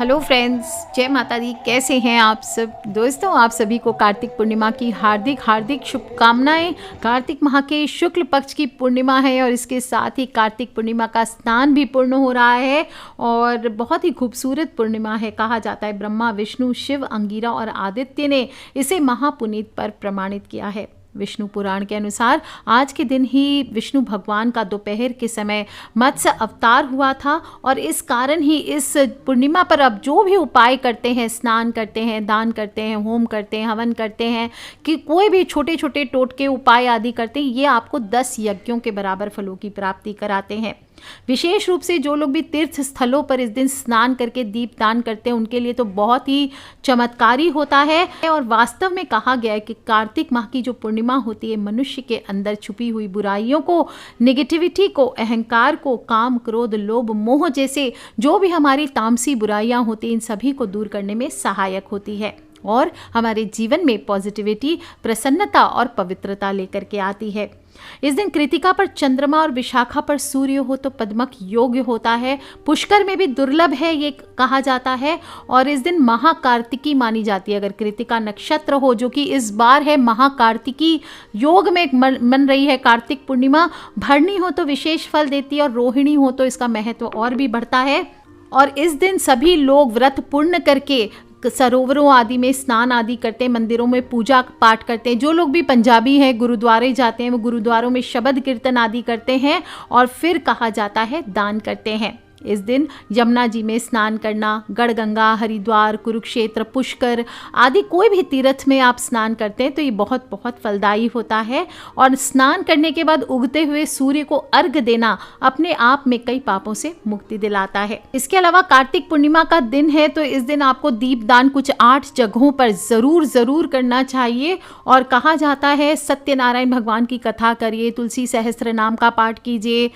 Hello friends, जय माता दी। कैसे हैं आप सब दोस्तों? आप सभी को कार्तिक पूर्णिमा की हार्दिक हार्दिक शुभकामनाएं। कार्तिक माह के शुक्ल पक्ष की पूर्णिमा है और इसके साथ ही कार्तिक पूर्णिमा का स्नान भी पूर्ण हो रहा है और बहुत ही खूबसूरत पूर्णिमा है। कहा जाता है ब्रह्मा, विष्णु, शिव, अंगिरा और आदित्य ने इसे महापुनीत पर प्रमाणित किया है। विष्णु पुराण के अनुसार आज के दिन ही विष्णु भगवान का दोपहर के समय मत्स्य अवतार हुआ था और इस कारण ही इस पूर्णिमा पर अब जो भी उपाय करते हैं, स्नान करते हैं, दान करते हैं, होम करते हैं, हवन करते हैं, कि कोई भी छोटे छोटे टोटके उपाय आदि करते हैं, ये आपको 10 यज्ञों के बराबर फलों की प्राप्ति कराते हैं। विशेष रूप से जो लोग भी तीर्थ स्थलों पर इस दिन स्नान करके दीप दान करते हैं उनके लिए तो बहुत ही चमत्कारी होता है। और वास्तव में कहा गया है कि कार्तिक माह की जो पूर्णिमा होती है मनुष्य के अंदर छुपी हुई बुराइयों को, नेगेटिविटी को, अहंकार को, काम, क्रोध, लोभ, मोह जैसे जो भी हमारी तामसी बुराइयां होती हैं इन सभी को दूर करने में सहायक होती है और हमारे जीवन में पॉजिटिविटी, प्रसन्नता और पवित्रता लेकर के आती है। इस दिन कृतिका पर चंद्रमा और विशाखा पर सूर्य हो तो पद्मक योग होता है। पुष्कर में भी दुर्लभ है ये कहा जाता है और इस दिन महाकार्तिकी मानी जाती है। अगर कृतिका नक्षत्र हो, जो कि इस बार है महाकार्तिकी योग में मन रही है कार्तिक पूर्णिमा, भरणी हो तो विशेष फल देती है और रोहिणी हो तो इसका महत्व और भी बढ़ता है। और इस दिन सभी लोग व्रत पूर्ण करके सरोवरों आदि में स्नान आदि करते हैं, मंदिरों में पूजा पाठ करते हैं। जो लोग भी पंजाबी हैं, गुरुद्वारे जाते हैं, वो गुरुद्वारों में शब्द कीर्तन आदि करते हैं और फिर कहा जाता है दान करते हैं। इस दिन यमुना जी में स्नान करना, गढ़गंगा, हरिद्वार, कुरुक्षेत्र, पुष्कर आदि कोई भी तीर्थ में आप स्नान करते हैं तो ये बहुत बहुत फलदायी होता है। और स्नान करने के बाद उगते हुए सूर्य को अर्घ्य देना अपने आप में कई पापों से मुक्ति दिलाता है। इसके अलावा कार्तिक पूर्णिमा का दिन है तो इस दिन आपको दीप दान कुछ 8 जगहों पर जरूर करना चाहिए। और कहा जाता है सत्यनारायण भगवान की कथा करिए, तुलसी सहस्त्र नाम का पाठ कीजिए,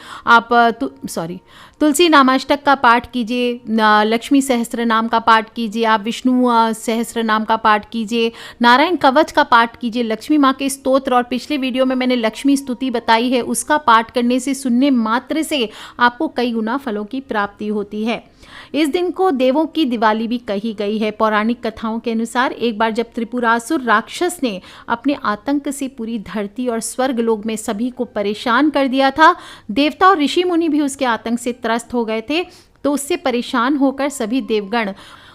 तुलसी नामाष्टक का पाठ कीजिए, लक्ष्मी सहस्त्र नाम का पाठ कीजिए, आप विष्णु सहस्त्र नाम का पाठ कीजिए, नारायण कवच का पाठ कीजिए, लक्ष्मी माँ के स्तोत्र, और पिछले वीडियो में मैंने लक्ष्मी स्तुति बताई है, उसका पाठ करने से, सुनने मात्र से आपको कई गुना फलों की प्राप्ति होती है। इस दिन को देवों की दिवाली भी कही गई है। पौराणिक कथाओं के अनुसार एक बार जब त्रिपुरासुर राक्षस ने अपने आतंक से पूरी धरती और स्वर्ग लोक में सभी को परेशान कर दिया था, देवता और ऋषि मुनि भी उसके आतंक से त्रस्त हो गए थे, तो उससे परेशान होकर सभी देवगण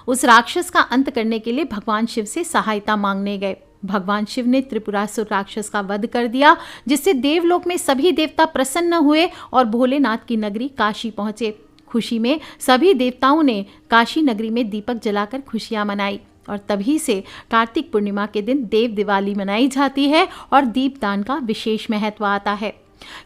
उस राक्षस का अंत करने के लिए भगवान शिव से सहायता मांगने गए। भगवान शिव ने त्रिपुरासुर राक्षस का वध कर दिया, जिससे देवलोक में सभी देवता प्रसन्न हुए और भोलेनाथ की नगरी काशी पहुंचे। खुशी में सभी देवताओं ने काशी नगरी में दीपक जलाकर खुशियां मनाई और तभी से कार्तिक पूर्णिमा के दिन देव दिवाली मनाई जाती है और दीपदान का विशेष महत्व आता है।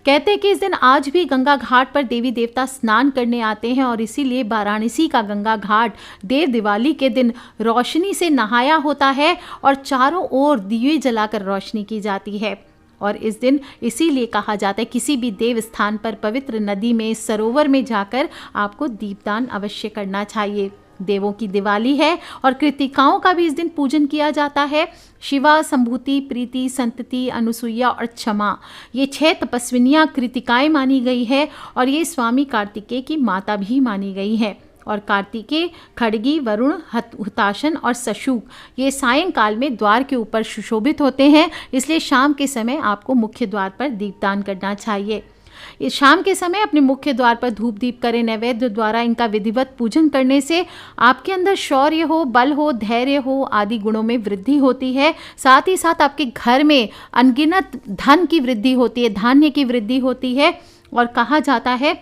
कहते हैं कि इस दिन आज भी गंगा घाट पर देवी देवता स्नान करने आते हैं और इसीलिए वाराणसी का गंगा घाट देव दिवाली के दिन रोशनी से नहाया होता है और चारों ओर दिए जलाकर रोशनी की जाती है। और इस दिन इसीलिए कहा जाता है किसी भी देव स्थान पर, पवित्र नदी में, सरोवर में जाकर आपको दीपदान अवश्य करना चाहिए। देवों की दिवाली है और कृतिकाओं का भी इस दिन पूजन किया जाता है। शिवा, संभूति, प्रीति, संतति, अनुसुईया और क्षमा, ये 6 तपस्विनियां कृतिकाएं मानी गई है और ये स्वामी कार्तिकेय की माता भी मानी गई है। और कार्तिकेय, खड़गी, वरुण, हुताशन और सशुक ये सायंकाल में द्वार के ऊपर सुशोभित होते हैं, इसलिए शाम के समय आपको मुख्य द्वार पर दीपदान करना चाहिए। इस शाम के समय अपने मुख्य द्वार पर धूप दीप करें। नैवेद्य द्वारा इनका विधिवत पूजन करने से आपके अंदर शौर्य हो, बल हो, धैर्य हो आदि गुणों में वृद्धि होती है। साथ ही साथ आपके घर में अनगिनत धन की वृद्धि होती है, धान्य की वृद्धि होती है। और कहा जाता है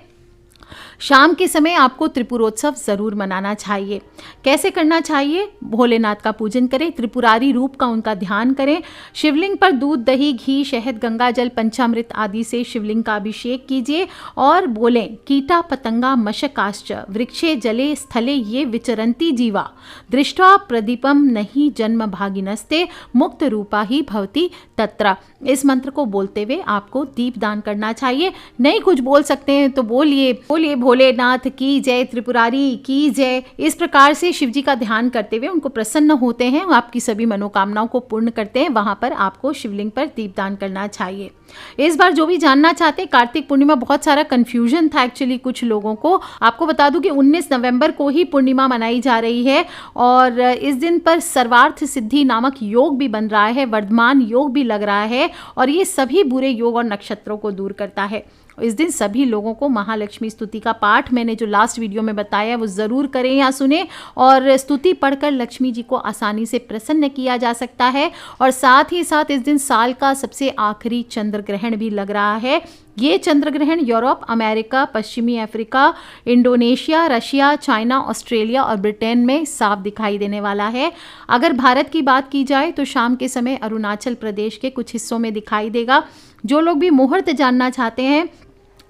शाम के समय आपको त्रिपुरोत्सव जरूर मनाना चाहिए। कैसे करना चाहिए? भोलेनाथ का पूजन करें, त्रिपुरारी रूप का उनका ध्यान करें, शिवलिंग पर दूध, दही, घी, शहद, गंगा जल, पंचामृत आदि से शिवलिंग का अभिषेक कीजिए और बोलें कीटा पतंगा मशकाश्च वृक्षे जले स्थले ये विचरंती जीवा दृष्ट्वा प्रदीपम नहीं जन्म भागिनस्ते मुक्त रूपा ही भवती तत्र। इस मंत्र को बोलते हुए आपको दीप दान करना चाहिए। नहीं कुछ बोल सकते हैं तो बोलिए भोलेनाथ की जय, त्रिपुरारी की जय। इस प्रकार से शिव जी का ध्यान करते हुए उनको प्रसन्न होते हैं, आपकी सभी मनोकामनाओं को पूर्ण करते हैं। वहां पर आपको शिवलिंग पर दीपदान करना चाहिए। इस बार जो भी जानना चाहते हैं, कार्तिक पूर्णिमा, बहुत सारा कंफ्यूजन था एक्चुअली कुछ लोगों को। आपको बता दूं कि 19 नवंबर को ही पूर्णिमा मनाई जा रही है और इस दिन पर सर्वार्थ सिद्धि नामक योग भी बन रहा है, वर्धमान योग भी लग रहा है और ये सभी बुरे योग और नक्षत्रों को दूर करता है। इस दिन सभी लोगों को महालक्ष्मी स्तुति का पाठ, मैंने जो लास्ट वीडियो में बताया वो ज़रूर करें या सुने, और स्तुति पढ़कर लक्ष्मी जी को आसानी से प्रसन्न किया जा सकता है। और साथ ही साथ इस दिन साल का सबसे आखिरी चंद्र ग्रहण भी लग रहा है। ये चंद्र ग्रहण यूरोप, अमेरिका, पश्चिमी Africa, Indonesia, Russia, China, Australia और ब्रिटेन में साफ दिखाई देने वाला है। अगर भारत की बात की जाए तो शाम के समय अरुणाचल प्रदेश के कुछ हिस्सों में दिखाई देगा। जो लोग भी मुहूर्त जानना चाहते हैं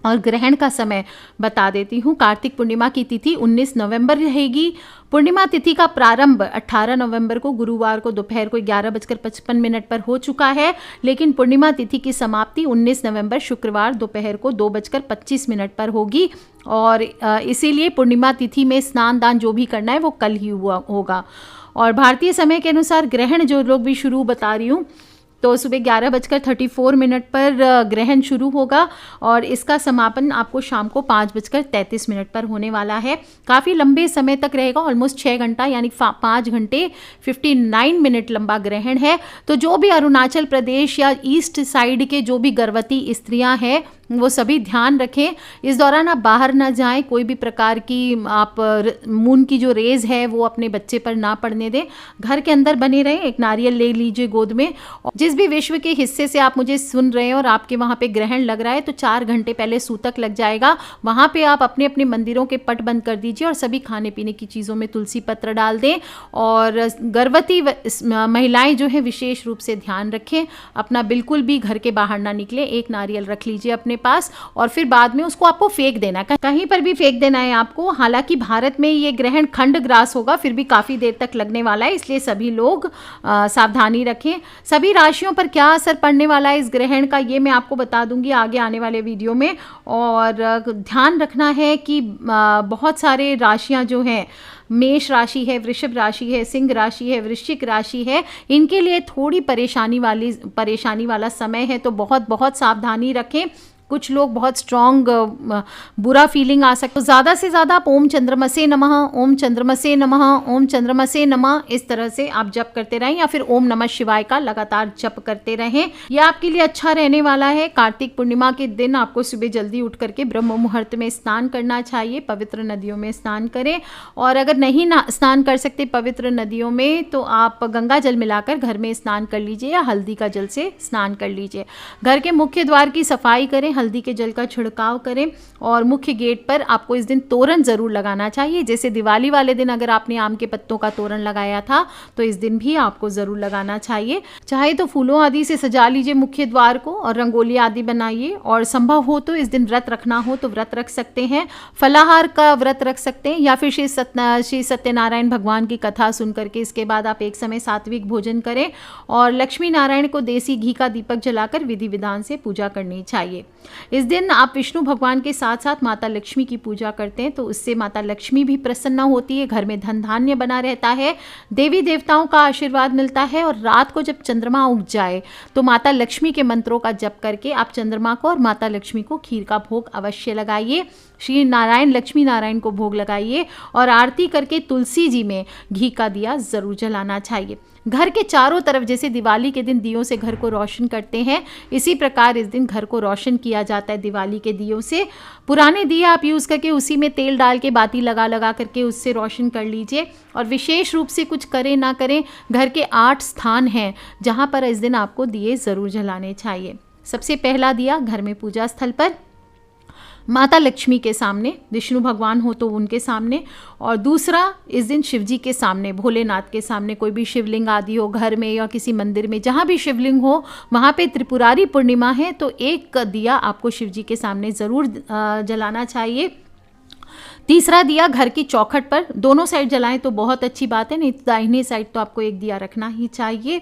और ग्रहण का समय बता देती हूँ। कार्तिक पूर्णिमा की तिथि 19 नवंबर रहेगी। पूर्णिमा तिथि का प्रारंभ 18 नवंबर को गुरुवार को दोपहर को 11:55 पर हो चुका है, लेकिन पूर्णिमा तिथि की समाप्ति 19 नवंबर शुक्रवार दोपहर को 2:25 पर होगी और इसीलिए पूर्णिमा तिथि में स्नान दान जो भी करना है वो कल ही होगा। और भारतीय समय के अनुसार ग्रहण जो लोग भी शुरू बता रही हूँ तो सुबह 11:34 पर ग्रहण शुरू होगा और इसका समापन आपको शाम को 5:33 पर होने वाला है। काफ़ी लंबे समय तक रहेगा, ऑलमोस्ट 6 घंटा यानी 5 घंटे 59 मिनट लंबा ग्रहण है। तो जो भी अरुणाचल प्रदेश या ईस्ट साइड के जो भी गर्भवती स्त्रियां हैं वो सभी ध्यान रखें, इस दौरान आप बाहर ना जाएं, कोई भी प्रकार की आप मून की जो रेज है वो अपने बच्चे पर ना पड़ने दें, घर के अंदर बने रहें। एक नारियल ले लीजिए गोद में। जिस भी विश्व के हिस्से से आप मुझे सुन रहे हैं और आपके वहाँ पे ग्रहण लग रहा है तो 4 घंटे पहले सूतक लग जाएगा, वहाँ पे आप अपने अपने मंदिरों के पट बंद कर दीजिए और सभी खाने पीने की चीज़ों में तुलसी पत्र डाल दें। और गर्भवती महिलाएं जो है विशेष रूप से ध्यान रखें, अपना बिल्कुल भी घर के बाहर ना निकले। एक नारियल रख लीजिए अपने पास और फिर बाद में उसको आपको फेंक देना है, कहीं पर भी फेंक देना है आपको। हालांकि भारत में ये ग्रहण खंड ग्रास होगा, फिर भी काफ़ी देर तक लगने वाला है, इसलिए सभी लोग सावधानी रखें। सभी राशियों पर क्या असर पड़ने वाला है इस ग्रहण का ये मैं आपको बता दूंगी आगे आने वाले वीडियो में। और ध्यान रखना है कि बहुत सारे राशियां जो हैं, मेष राशि है, वृषभ राशि है, सिंह राशि है, वृश्चिक राशि है, इनके लिए थोड़ी परेशानी वाला समय है, तो बहुत बहुत सावधानी रखें। कुछ लोग बहुत स्ट्रॉन्ग बुरा फीलिंग आ सकता है, तो ज़्यादा से ज़्यादा आप ओम चंद्रमसे नमः, ओम चंद्रमसे नमः, ओम चंद्रमसे नमः इस तरह से आप जप करते रहें या फिर ओम नमः शिवाय का लगातार जप करते रहें। यह आपके लिए अच्छा रहने वाला है। कार्तिक पूर्णिमा के दिन आपको सुबह जल्दी उठ करके ब्रह्म मुहूर्त में स्नान करना चाहिए, पवित्र नदियों में स्नान करें। और अगर नहीं स्नान कर सकते पवित्र नदियों में तो आप गंगा जल मिलाकर घर में स्नान कर लीजिए या हल्दी का जल से स्नान कर लीजिए। घर के मुख्य द्वार की सफाई करें, हल्दी के जल का छिड़काव करें और मुख्य गेट पर आपको इस दिन तोरण जरूर लगाना चाहिए। जैसे दिवाली वाले दिन अगर आपने आम के पत्तों का तोरण लगाया था तो इस दिन भी आपको जरूर लगाना चाहिए। चाहे तो फूलों आदि से सजा लीजिए मुख्य द्वार को और रंगोली आदि बनाइए, और संभव हो तो इस दिन व्रत रखना हो तो व्रत रख सकते हैं, फलाहार का व्रत रख सकते हैं या फिर श्री सत्यनारायण भगवान की कथा सुन करके इसके बाद आप एक समय सात्विक भोजन करें और लक्ष्मी नारायण को देसी घी का दीपक जलाकर विधि विधान से पूजा करनी चाहिए। इस दिन आप विष्णु भगवान के साथ साथ माता लक्ष्मी की पूजा करते हैं तो उससे माता लक्ष्मी भी प्रसन्न होती है, घर में धन धान्य बना रहता है, देवी देवताओं का आशीर्वाद मिलता है। और रात को जब चंद्रमा उग जाए तो माता लक्ष्मी के मंत्रों का जप करके आप चंद्रमा को और माता लक्ष्मी को खीर का भोग अवश्य लगाइए, श्री नारायण लक्ष्मी नारायण को भोग लगाइए और आरती करके तुलसी जी में घी का दिया जरूर जलाना चाहिए। घर के चारों तरफ जैसे दिवाली के दिन दियों से घर को रोशन करते हैं, इसी प्रकार इस दिन घर को रोशन किया जाता है दिवाली के दियों से। पुराने दिए आप यूज़ करके उसी में तेल डाल के बाती लगा करके उससे रोशन कर लीजिए। और विशेष रूप से कुछ करें ना करें, घर के 8 स्थान हैं जहाँ पर इस दिन आपको दिए ज़रूर जलाने चाहिए। सबसे पहला दिया घर में पूजा स्थल पर माता लक्ष्मी के सामने, विष्णु भगवान हो तो उनके सामने, और दूसरा इस दिन शिव जी के सामने, भोलेनाथ के सामने। कोई भी शिवलिंग आदि हो घर में या किसी मंदिर में, जहाँ भी शिवलिंग हो वहाँ पे त्रिपुरारी पूर्णिमा है तो एक दिया आपको शिव जी के सामने ज़रूर जलाना चाहिए। तीसरा दिया घर की चौखट पर, दोनों साइड जलाएं तो बहुत अच्छी बात है, नहीं तो दाहिने साइड तो आपको एक दिया रखना ही चाहिए।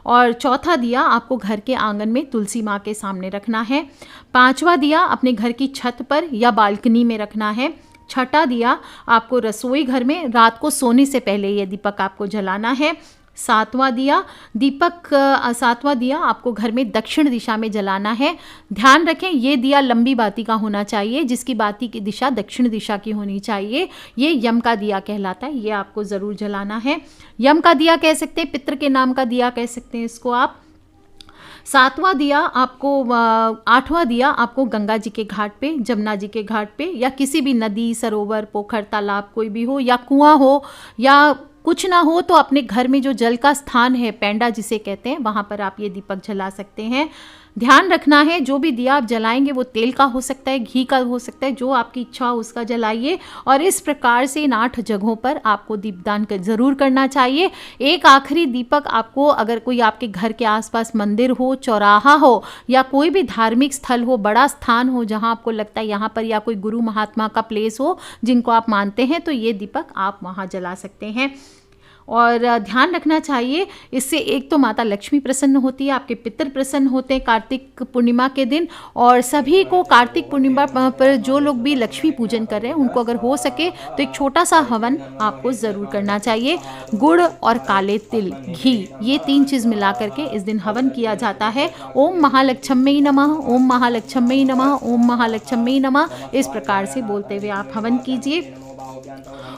और चौथा दिया आपको घर के आंगन में तुलसी माँ के सामने रखना है। पांचवा दिया अपने घर की छत पर या बालकनी में रखना है। छठा दिया आपको रसोई घर में रात को सोने से पहले ये दीपक आपको जलाना है। सातवां दिया आपको घर में दक्षिण दिशा में जलाना है। ध्यान रखें ये दिया लंबी बाती का होना चाहिए, जिसकी बाती की दिशा दक्षिण दिशा की होनी चाहिए। ये यम का दिया कहलाता है, ये आपको ज़रूर जलाना है। यम का दिया कह सकते हैं, पितृ के नाम का दिया कह सकते हैं इसको आप। आठवां दिया आपको गंगा जी के घाट पे, जमुना जी के घाट पे या किसी भी नदी, सरोवर, पोखर, तालाब कोई भी हो या कुआं हो या कुछ ना हो तो अपने घर में जो जल का स्थान है, पेंडा जिसे कहते हैं, वहाँ पर आप ये दीपक जला सकते हैं। ध्यान रखना है जो भी दिया आप जलाएंगे वो तेल का हो सकता है, घी का हो सकता है, जो आपकी इच्छा हो उसका जलाइए। और इस प्रकार से इन 8 जगहों पर आपको दीपदान ज़रूर करना चाहिए। एक आखिरी दीपक आपको, अगर कोई आपके घर के आसपास मंदिर हो, चौराहा हो या कोई भी धार्मिक स्थल हो, बड़ा स्थान हो जहां आपको लगता है यहाँ पर, या कोई गुरु महात्मा का प्लेस हो जिनको आप मानते हैं, तो ये दीपक आप वहाँ जला सकते हैं। और ध्यान रखना चाहिए इससे एक तो माता लक्ष्मी प्रसन्न होती है, आपके पितर प्रसन्न होते हैं कार्तिक पूर्णिमा के दिन। और सभी को कार्तिक पूर्णिमा पर जो लोग भी लक्ष्मी पूजन कर रहे हैं उनको अगर हो सके तो एक छोटा सा हवन आपको ज़रूर करना चाहिए। गुड़ और काले तिल, घी, ये 3 चीज़ मिला करके इस दिन हवन किया जाता है। ओम महालक्ष्मी नमः, ओम महालक्ष्मी नमः, ओम महालक्ष्मी नमः, इस प्रकार से बोलते हुए आप हवन कीजिए।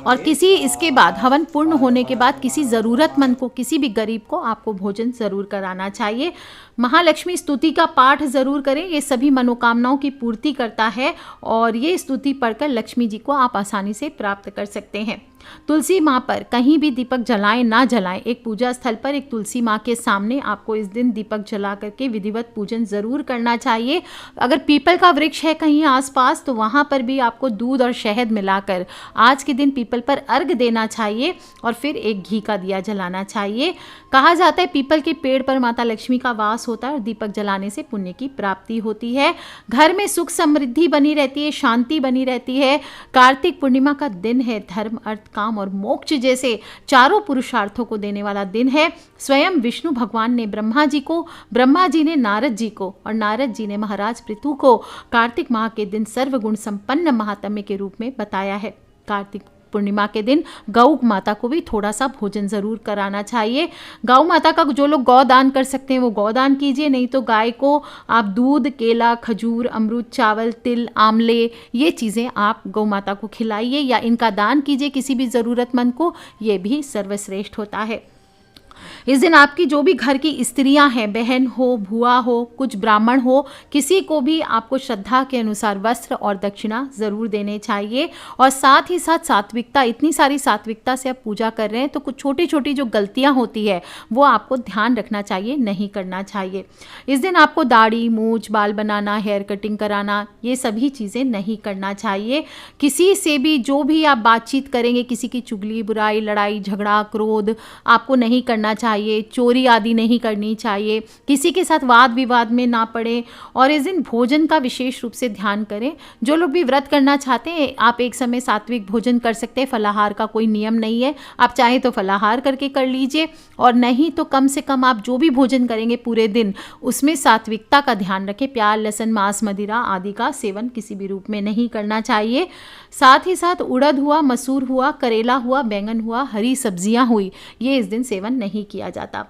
और इसके बाद हवन पूर्ण होने के बाद किसी ज़रूरतमंद को, किसी भी गरीब को आपको भोजन ज़रूर कराना चाहिए। महालक्ष्मी स्तुति का पाठ ज़रूर करें, ये सभी मनोकामनाओं की पूर्ति करता है और ये स्तुति पढ़कर लक्ष्मी जी को आप आसानी से प्राप्त कर सकते हैं। तुलसी माँ पर कहीं भी दीपक जलाएं ना जलाएं, एक पूजा स्थल पर एक तुलसी माँ के सामने आपको इस दिन दीपक जला करके विधिवत पूजन ज़रूर करना चाहिए। अगर पीपल का वृक्ष है कहीं आसपास तो वहाँ पर भी आपको दूध और शहद मिलाकर आज के दिन पीपल पर अर्घ देना चाहिए और फिर एक घी का दिया जलाना चाहिए। कहा जाता है पीपल के पेड़ पर माता लक्ष्मी का वास होता है और दीपक जलाने से पुण्य की प्राप्ति होती है। घर में सुख समृद्धि बनी रहती है, शांति बनी रहती है। कार्तिक पूर्णिमा का दिन है, धर्म, अर्थ, काम और मोक्ष जैसे चारों पुरुषार्थों को देने वाला दिन है। स्वयं विष्णु भगवान ने ब्रह्मा जी ने नारद जी को और नारद जी ने महाराज पृथु को कार्तिक माह के दिन सर्वगुण संपन्न महात्म्य के रूप में बताया है। कार्तिक पूर्णिमा के दिन गौ माता को भी थोड़ा सा भोजन जरूर कराना चाहिए। गौ माता का जो लोग गौदान कर सकते हैं वो गौदान कीजिए, नहीं तो गाय को आप दूध, केला, खजूर, अमरूद, चावल, तिल, आमले, ये चीज़ें आप गौ माता को खिलाइए या इनका दान कीजिए किसी भी ज़रूरतमंद को, ये भी सर्वश्रेष्ठ होता है। इस दिन आपकी जो भी घर की स्त्रियां हैं, बहन हो, भुआ हो, कुछ ब्राह्मण हो, किसी को भी आपको श्रद्धा के अनुसार वस्त्र और दक्षिणा ज़रूर देने चाहिए। और साथ ही साथ सात्विकता, इतनी सारी सात्विकता से आप पूजा कर रहे हैं तो कुछ छोटी छोटी जो गलतियां होती है वो आपको ध्यान रखना चाहिए, नहीं करना चाहिए। इस दिन आपको दाढ़ी, मूछ, बाल बनाना, हेयर कटिंग कराना, ये सभी चीज़ें नहीं करना चाहिए। किसी से भी जो भी आप बातचीत करेंगे, किसी की चुगली, बुराई, लड़ाई, झगड़ा, क्रोध आपको नहीं करना चाहिए। चोरी आदि नहीं करनी चाहिए, किसी के साथ वाद विवाद में ना पड़े। और इस दिन भोजन का विशेष रूप से ध्यान करें। जो लोग भी व्रत करना चाहते हैं आप एक समय सात्विक भोजन कर सकते हैं, फलाहार का कोई नियम नहीं है, आप चाहे तो फलाहार करके कर लीजिए और नहीं तो कम से कम आप जो भी भोजन करेंगे पूरे दिन उसमें सात्विकता का ध्यान रखें। प्याज, लहसुन, मांस, मदिरा आदि का सेवन किसी भी रूप में नहीं करना चाहिए। साथ ही साथ उड़द हुआ, मसूर हुआ, करेला हुआ, बैंगन हुआ, हरी सब्जियां हुई, ये इस दिन सेवन नहीं किया जाता।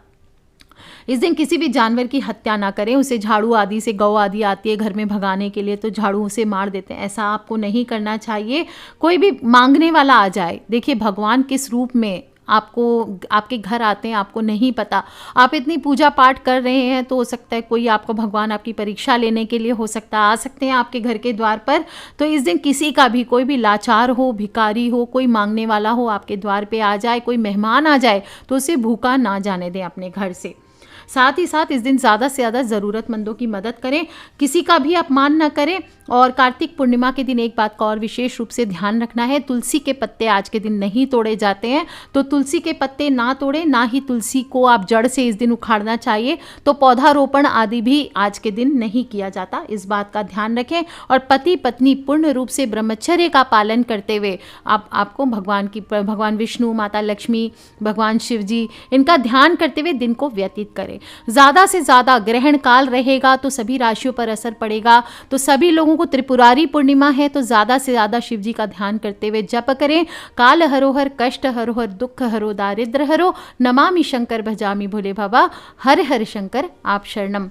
इस दिन किसी भी जानवर की हत्या ना करें, उसे झाड़ू आदि से, गौ आदि आती है घर में भगाने के लिए तो झाड़ू से मार देते हैं, ऐसा आपको नहीं करना चाहिए। कोई भी मांगने वाला आ जाए, देखिए भगवान किस रूप में आपके घर आते हैं आपको नहीं पता। आप इतनी पूजा पाठ कर रहे हैं तो हो सकता है कोई आपको, भगवान आपकी परीक्षा लेने के लिए हो सकता है आ सकते हैं आपके घर के द्वार पर। तो इस दिन किसी का भी, कोई भी लाचार हो, भिखारी हो, कोई मांगने वाला हो आपके द्वार पे आ जाए, कोई मेहमान आ जाए तो उसे भूखा ना जाने दें अपने घर से। साथ ही साथ इस दिन ज़्यादा से ज़्यादा ज़रूरतमंदों की मदद करें, किसी का भी अपमान न करें। और कार्तिक पूर्णिमा के दिन एक बात का और विशेष रूप से ध्यान रखना है, तुलसी के पत्ते आज के दिन नहीं तोड़े जाते हैं। तो तुलसी के पत्ते ना तोड़े, ना ही तुलसी को आप जड़ से इस दिन उखाड़ना चाहिए। तो पौधारोपण आदि भी आज के दिन नहीं किया जाता, इस बात का ध्यान रखें। और पति पत्नी पूर्ण रूप से ब्रह्मचर्य का पालन करते हुए आपको भगवान विष्णु, माता लक्ष्मी, भगवान शिव जी, इनका ध्यान करते हुए दिन को व्यतीत करें। ज़्यादा से ज़्यादा ग्रहण काल रहेगा तो सभी राशियों पर असर पड़ेगा। तो सभी लोगों को त्रिपुरारी पूर्णिमा है तो ज़्यादा से ज़्यादा शिव जी का ध्यान करते हुए जप करें। काल हरोहर, कष्ट हरोहर, दुख हरो, दारिद्र हरो, नमामि शंकर भजामि भोले बाबा, हर हर शंकर आप शरणम।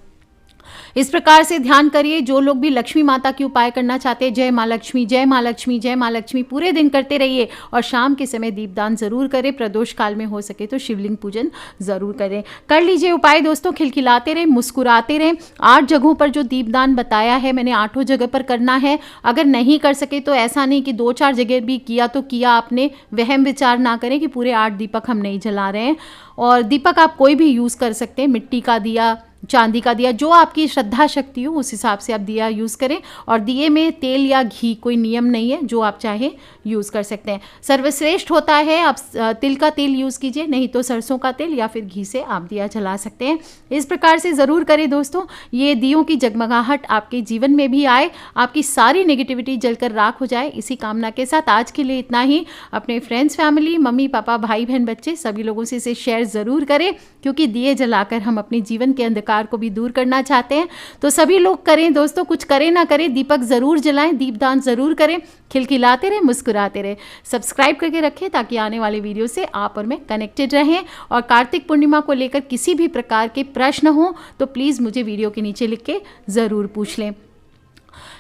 इस प्रकार से ध्यान करिए। जो लोग भी लक्ष्मी माता की उपाय करना चाहते हैं, जय माँ लक्ष्मी, जय माँ लक्ष्मी, जय माँ लक्ष्मी पूरे दिन करते रहिए। और शाम के समय दीपदान जरूर करें। प्रदोष काल में हो सके तो शिवलिंग पूजन जरूर करें। कर लीजिए उपाय दोस्तों, खिलखिलाते रहें, मुस्कुराते रहें। 8 जगहों पर जो दीपदान बताया है मैंने, 8 जगह पर करना है। अगर नहीं कर सके तो ऐसा नहीं कि 2-4 जगह भी किया तो किया आपने, वहम विचार ना करें कि पूरे 8 दीपक हम नहीं जला रहे हैं। और दीपक आप कोई भी यूज़ कर सकते हैं, मिट्टी का दिया, चांदी का दिया, जो आपकी श्रद्धा शक्ति हो उस हिसाब से आप दिया यूज़ करें। और दिए में तेल या घी कोई नियम नहीं है, जो आप चाहे यूज़ कर सकते हैं। सर्वश्रेष्ठ होता है आप तिल का तेल यूज़ कीजिए, नहीं तो सरसों का तेल या फिर घी से आप दिया जला सकते हैं। इस प्रकार से ज़रूर करें दोस्तों। ये दियों की जगमगाहट आपके जीवन में भी आए, आपकी सारी नेगेटिविटी जलकर राख हो जाए, इसी कामना के साथ आज के लिए इतना ही। अपने फ्रेंड्स, फैमिली, मम्मी पापा, भाई बहन, बच्चे सभी लोगों से इसे शेयर ज़रूर करें, क्योंकि दिए जलाकर हम अपने जीवन के अंधकार को भी दूर करना चाहते हैं। तो सभी लोग करें दोस्तों, कुछ करें ना करें, दीपक जरूर जलाएं, दीपदान जरूर करें, खिलखिलाते रहें, मुस्कुराते रहें। सब्सक्राइब करके रखें ताकि आने वाले वीडियो से आप और मैं कनेक्टेड रहें। और कार्तिक पूर्णिमा को लेकर किसी भी प्रकार के प्रश्न हो तो प्लीज़ मुझे वीडियो के नीचे लिख के ज़रूर पूछ लें।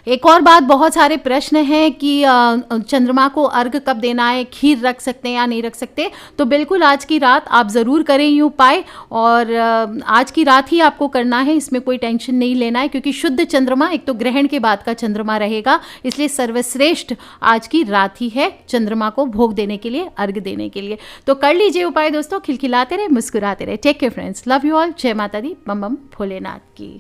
एक और बात, बहुत सारे प्रश्न हैं कि चंद्रमा को अर्घ कब देना है, खीर रख सकते हैं या नहीं रख सकते। तो बिल्कुल आज की रात आप ज़रूर करें ये उपाय। और आज की रात ही आपको करना है, इसमें कोई टेंशन नहीं लेना है, क्योंकि शुद्ध चंद्रमा एक तो ग्रहण के बाद का चंद्रमा रहेगा, इसलिए सर्वश्रेष्ठ आज की रात ही है चंद्रमा को भोग देने के लिए, अर्घ देने के लिए। तो कर लीजिए उपाय दोस्तों, खिलखिलाते रहे, मुस्कुराते रहे। Take care friends, love you all, जय माता दी, बम बम भोलेनाथ की।